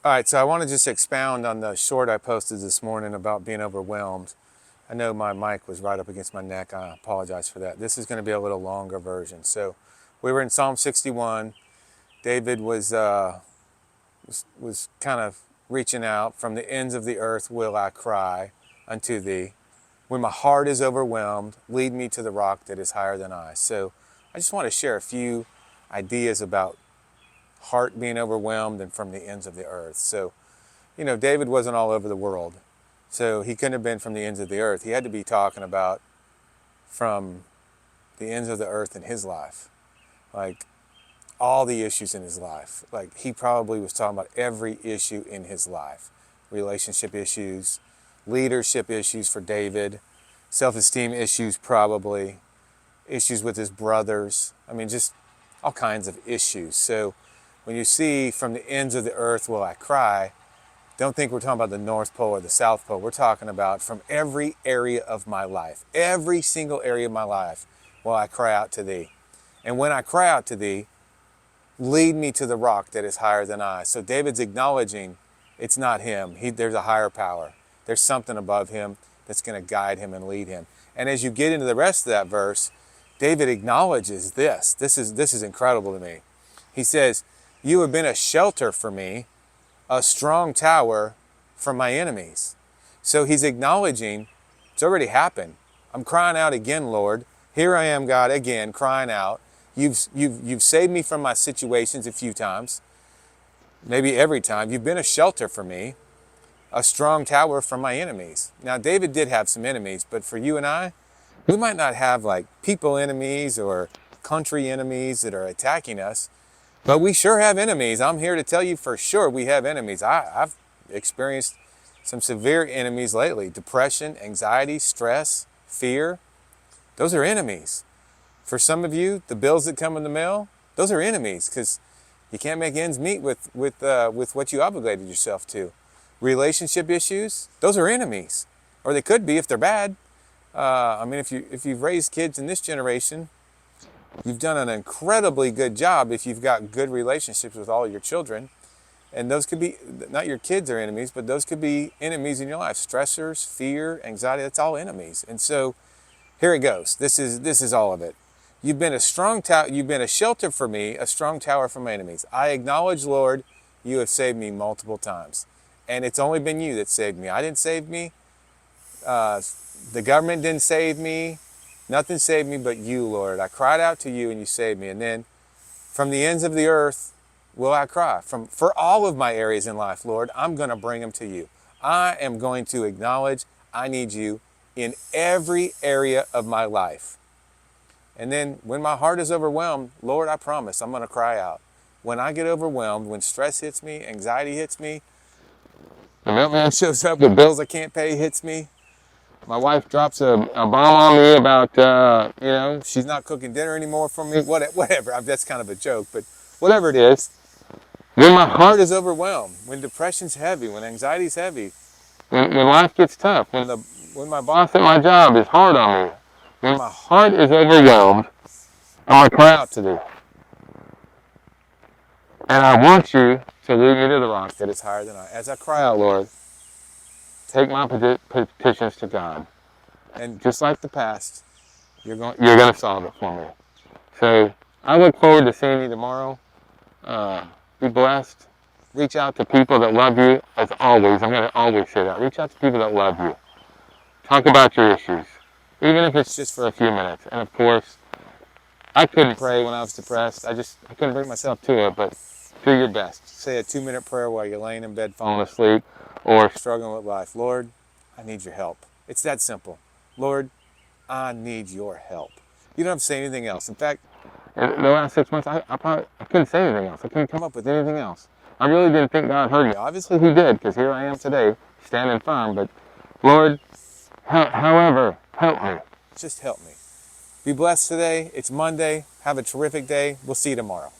All right, so I want to just expound on the short I posted this morning about being overwhelmed. I know my mic was right up against my neck. I apologize for that. This is going to be a little longer version. So we were in Psalm 61. David was kind of reaching out. From the ends of the earth will I cry unto thee. When my heart is overwhelmed, lead me to the rock that is higher than I. So I just want to share a few ideas about heart being overwhelmed and from the ends of the earth. So, David wasn't all over the world. So he couldn't have been from the ends of the earth. He had to be talking about from the ends of the earth in his life. Like all the issues in his life. Like he probably was talking about every issue in his life. Relationship issues, leadership issues for David, self-esteem issues probably, issues with his brothers. I mean, just all kinds of issues. So when you see from the ends of the earth will I cry, don't think we're talking about the North Pole or the South Pole. We're talking about from every area of my life, every single area of my life will I cry out to thee. And when I cry out to thee, lead me to the rock that is higher than I. So David's acknowledging it's not him. There's a higher power. There's something above him that's going to guide him and lead him. And as you get into the rest of that verse, David acknowledges this. This is incredible to me. He says, you have been a shelter for me, a strong tower from my enemies. So he's acknowledging it's already happened. I'm crying out again, Lord. Here I am, God, again, crying out. You've saved me from my situations a few times, maybe every time. You've been a shelter for me, a strong tower from my enemies. Now, David did have some enemies, but for you and I, we might not have like people enemies or country enemies that are attacking us, but we sure have enemies. I'm here to tell you for sure we have enemies. I've experienced some severe enemies lately. Depression, anxiety, stress, fear. Those are enemies. For some of you, the bills that come in the mail, those are enemies because you can't make ends meet with what you obligated yourself to. Relationship issues, those are enemies. Or they could be if they're bad. If you've raised kids in this generation, you've done an incredibly good job if you've got good relationships with all your children. And those could be, not your kids are enemies, but those could be enemies in your life. Stressors, fear, anxiety, that's all enemies. And so here it goes. This is all of it. You've been a strong tower, you've been a shelter for me, a strong tower from my enemies. I acknowledge, Lord, you have saved me multiple times. And it's only been you that saved me. I didn't save me. The government didn't save me. Nothing saved me but you, Lord. I cried out to you and you saved me. And then from the ends of the earth will I cry. For all of my areas in life, Lord, I'm going to bring them to you. I am going to acknowledge I need you in every area of my life. And then when my heart is overwhelmed, Lord, I promise I'm going to cry out. When I get overwhelmed, when stress hits me, anxiety hits me, the mailman shows up with bills I can't pay hits me, my wife drops a bomb on me about, she's not cooking dinner anymore for me, whatever. That's kind of a joke, but whatever it is. When my heart is overwhelmed, when depression's heavy, when anxiety's heavy, when life gets tough, when my boss at my job is hard on me, when my heart is overwhelmed, I'm going to cry out to thee. And I want you to lead me to the rock that is higher than I. As I cry out, Lord, take my petitions to God. And just like the past, you're going to solve it for me. So I look forward to seeing you tomorrow. Be blessed. Reach out to people that love you. As always, I'm going to always say that. Reach out to people that love you. Talk about your issues, even if it's just for a few minutes. And of course, I couldn't pray when I was depressed. I couldn't bring myself to it, but do your best. Say a 2-minute prayer while you're laying in bed falling asleep or struggling with life. Lord, I need your help. It's that simple. Lord, I need your help. You don't have to say anything else. In fact, in the last 6 months, I couldn't say anything else. I couldn't come up with anything else. I really didn't think God heard me. Obviously he did, because here I am today, standing firm. But Lord, however, help me. Just help me. Be blessed today. It's Monday. Have a terrific day. We'll see you tomorrow.